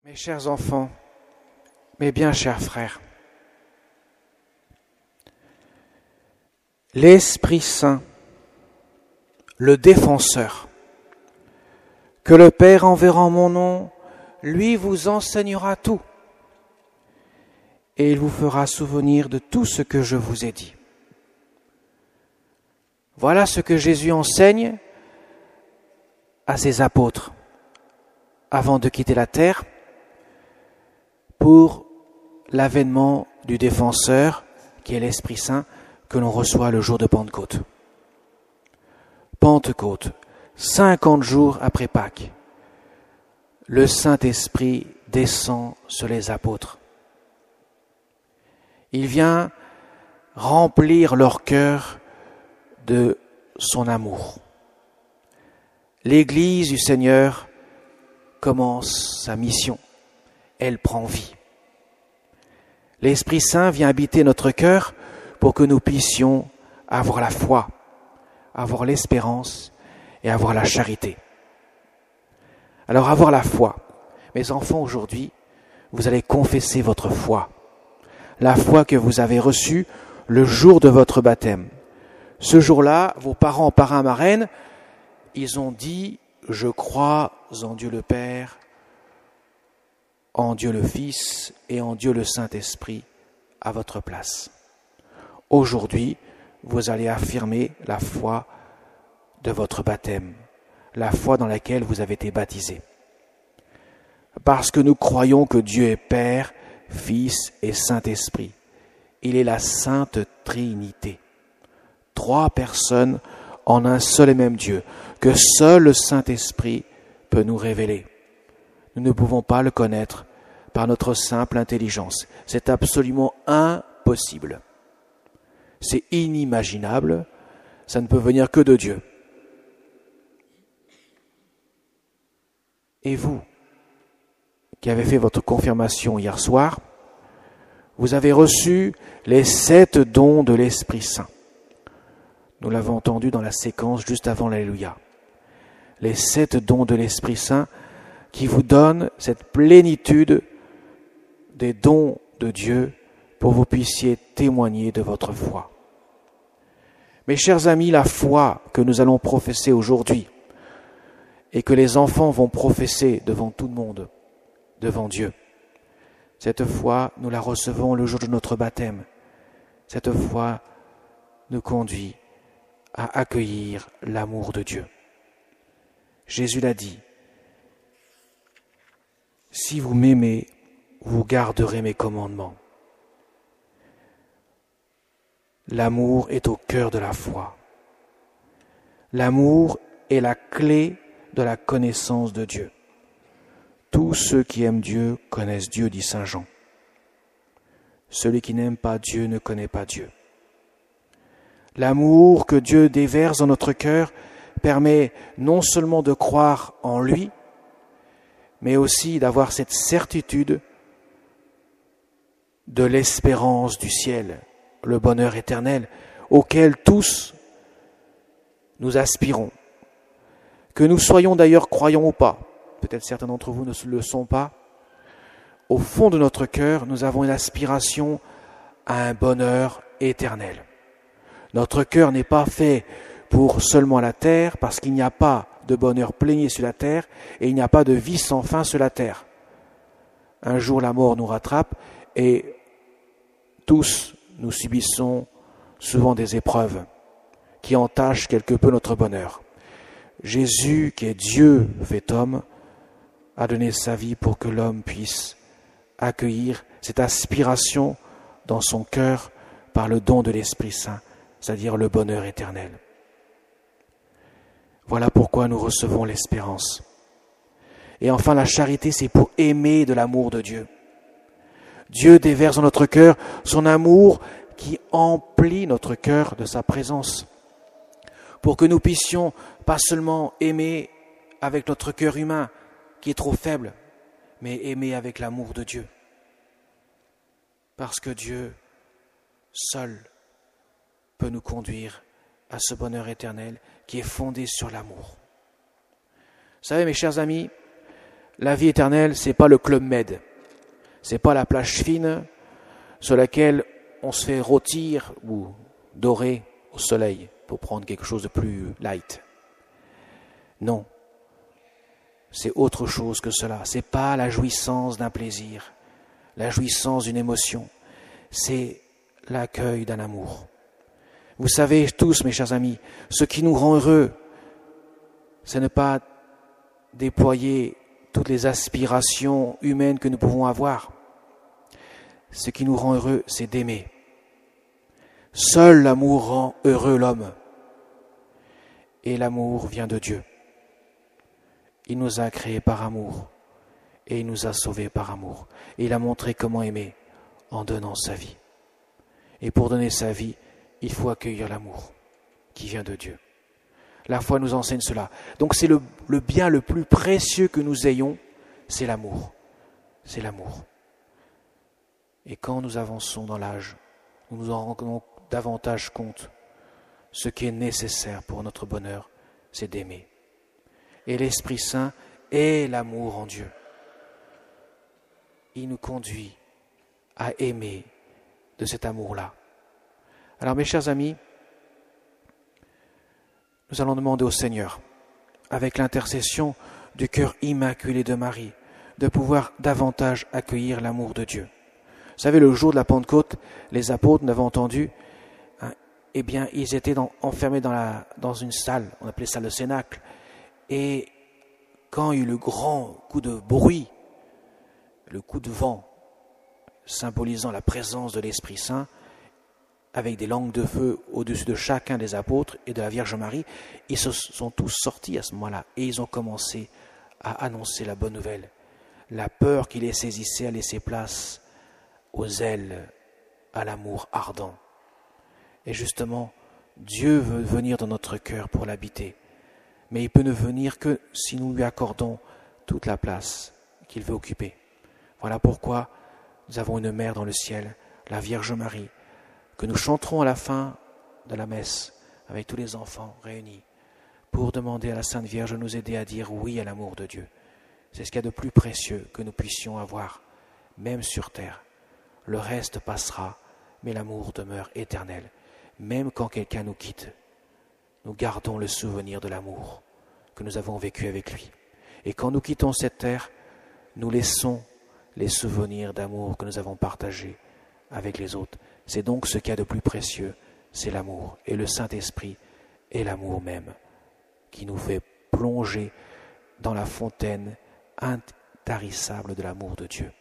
Mes chers enfants, mes bien chers frères, l'Esprit Saint, le défenseur, que le Père enverra en mon nom, lui vous enseignera tout et il vous fera souvenir de tout ce que je vous ai dit. Voilà ce que Jésus enseigne à ses apôtres avant de quitter la terre pour l'avènement du défenseur qui est l'Esprit Saint que l'on reçoit le jour de Pentecôte. Pentecôte, 50 jours après Pâques, le Saint-Esprit descend sur les apôtres. Il vient remplir leur cœur de son amour. L'Église du Seigneur commence sa mission. Elle prend vie. L'Esprit Saint vient habiter notre cœur pour que nous puissions avoir la foi, avoir l'espérance et avoir la charité. Alors avoir la foi. Mes enfants, aujourd'hui, vous allez confesser votre foi. La foi que vous avez reçue le jour de votre baptême. Ce jour-là, vos parents, parrains, marraines, ils ont dit « Je crois en Dieu le Père, en Dieu le Fils et en Dieu le Saint-Esprit à votre place. » Aujourd'hui, vous allez affirmer la foi de votre baptême, la foi dans laquelle vous avez été baptisés. Parce que nous croyons que Dieu est Père, Fils et Saint-Esprit. Il est la Sainte Trinité. 3 personnes en un seul et même Dieu, que seul le Saint-Esprit peut nous révéler. Nous ne pouvons pas le connaître par notre simple intelligence. C'est absolument impossible. C'est inimaginable. Ça ne peut venir que de Dieu. Et vous, qui avez fait votre confirmation hier soir, vous avez reçu les 7 dons de l'Esprit Saint. Nous l'avons entendu dans la séquence juste avant l'Alléluia. Les 7 dons de l'Esprit Saint qui vous donnent cette plénitude des dons de Dieu pour que vous puissiez témoigner de votre foi. Mes chers amis, la foi que nous allons professer aujourd'hui et que les enfants vont professer devant tout le monde, devant Dieu, cette foi, nous la recevons le jour de notre baptême. Cette foi nous conduit à accueillir l'amour de Dieu. Jésus l'a dit, « Si vous m'aimez, vous garderez mes commandements. » L'amour est au cœur de la foi. L'amour est la clé de la connaissance de Dieu. Tous ceux qui aiment Dieu connaissent Dieu, dit saint Jean. Celui qui n'aime pas Dieu ne connaît pas Dieu. L'amour que Dieu déverse dans notre cœur permet non seulement de croire en lui, mais aussi d'avoir cette certitude de l'espérance du ciel, le bonheur éternel, auquel tous nous aspirons. Que nous soyons d'ailleurs croyants ou pas, peut-être certains d'entre vous ne le sont pas, au fond de notre cœur, nous avons une aspiration à un bonheur éternel. Notre cœur n'est pas fait pour seulement la terre, parce qu'il n'y a pas de bonheur plénier sur la terre et il n'y a pas de vie sans fin sur la terre. Un jour, la mort nous rattrape et tous, nous subissons souvent des épreuves qui entachent quelque peu notre bonheur. Jésus, qui est Dieu fait homme, a donné sa vie pour que l'homme puisse accueillir cette aspiration dans son cœur par le don de l'Esprit Saint, c'est-à-dire le bonheur éternel. Voilà pourquoi nous recevons l'espérance. Et enfin, la charité, c'est pour aimer de l'amour de Dieu. Dieu déverse dans notre cœur son amour qui emplit notre cœur de sa présence, pour que nous puissions pas seulement aimer avec notre cœur humain, qui est trop faible, mais aimer avec l'amour de Dieu. Parce que Dieu seul peut nous conduire à ce bonheur éternel qui est fondé sur l'amour. Vous savez, mes chers amis, la vie éternelle, c'est pas le Club Med. C'est pas la plage fine sur laquelle on se fait rôtir ou dorer au soleil pour prendre quelque chose de plus light. Non. C'est autre chose que cela. C'est pas la jouissance d'un plaisir, la jouissance d'une émotion. C'est l'accueil d'un amour. Vous savez tous, mes chers amis, ce qui nous rend heureux, c'est ne pas déployer toutes les aspirations humaines que nous pouvons avoir. Ce qui nous rend heureux, c'est d'aimer. Seul l'amour rend heureux l'homme. Et l'amour vient de Dieu. Il nous a créés par amour et il nous a sauvés par amour. Et il a montré comment aimer en donnant sa vie. Et pour donner sa vie, il faut accueillir l'amour qui vient de Dieu. La foi nous enseigne cela. Donc c'est le bien le plus précieux que nous ayons, c'est l'amour. C'est l'amour. Et quand nous avançons dans l'âge, nous nous en rendons davantage compte. Ce qui est nécessaire pour notre bonheur, c'est d'aimer. Et l'Esprit Saint est l'amour en Dieu. Il nous conduit à aimer de cet amour-là. Alors mes chers amis, nous allons demander au Seigneur, avec l'intercession du cœur immaculé de Marie, de pouvoir davantage accueillir l'amour de Dieu. Vous savez, le jour de la Pentecôte, les apôtres, nous avons entendu, eh bien, ils étaient enfermés dans une salle, on appelait ça le cénacle, et quand il y a eu le grand coup de bruit, le coup de vent, symbolisant la présence de l'Esprit Saint, avec des langues de feu au-dessus de chacun des apôtres et de la Vierge Marie, ils se sont tous sortis à ce moment-là et ils ont commencé à annoncer la bonne nouvelle. La peur qui les saisissait a laissé place au zèle, à l'amour ardent. Et justement, Dieu veut venir dans notre cœur pour l'habiter, mais il peut ne venir que si nous lui accordons toute la place qu'il veut occuper. Voilà pourquoi nous avons une mère dans le ciel, la Vierge Marie, que nous chanterons à la fin de la messe avec tous les enfants réunis pour demander à la Sainte Vierge de nous aider à dire oui à l'amour de Dieu. C'est ce qu'il y a de plus précieux que nous puissions avoir, même sur terre. Le reste passera, mais l'amour demeure éternel. Même quand quelqu'un nous quitte, nous gardons le souvenir de l'amour que nous avons vécu avec lui. Et quand nous quittons cette terre, nous laissons les souvenirs d'amour que nous avons partagés avec les autres. C'est donc ce qu'il y a de plus précieux, c'est l'amour. Et le Saint-Esprit est l'amour même, qui nous fait plonger dans la fontaine intarissable de l'amour de Dieu.